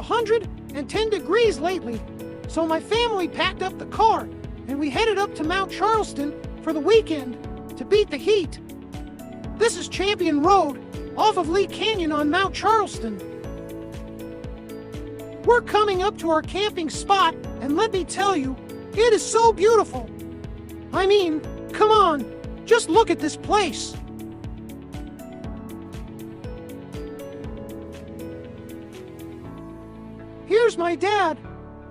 110 degrees lately, so my family packed up the car and we headed up to Mount Charleston for the weekend to beat the heat. This is Champion Road off of Lee Canyon on Mount Charleston. We're coming up to our camping spot, and let me tell you, it is so beautiful. I mean, come on, just look at this place. Here's my dad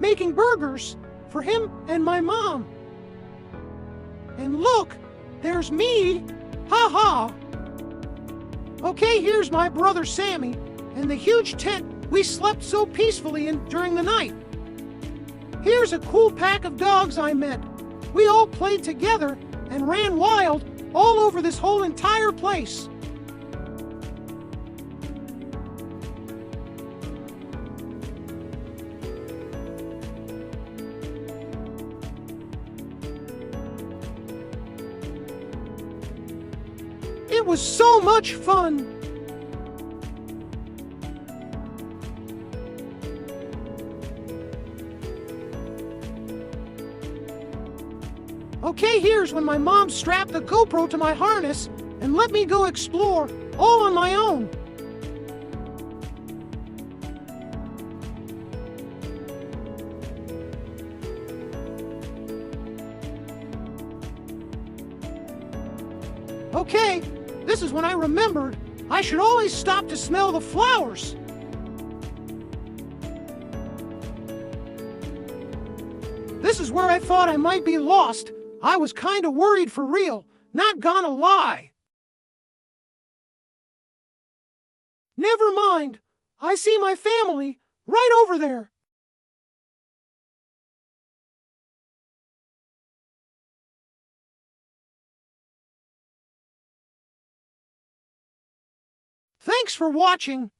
making burgers for him and my mom. And look, there's me. Ha ha. Okay, here's my brother Sammy and the huge tent we slept so peacefully in during the night. Here's a cool pack of dogs I met. We all played together and ran wild all over this whole entire place. It was so much fun. Okay, here's when my mom strapped the GoPro to my harness and let me go explore all on my own. Okay, this is when I remembered I should always stop to smell the flowers. This is where I thought I might be lost. I was kinda worried for real, not gonna lie. Never mind, I see my family right over there. Thanks for watching.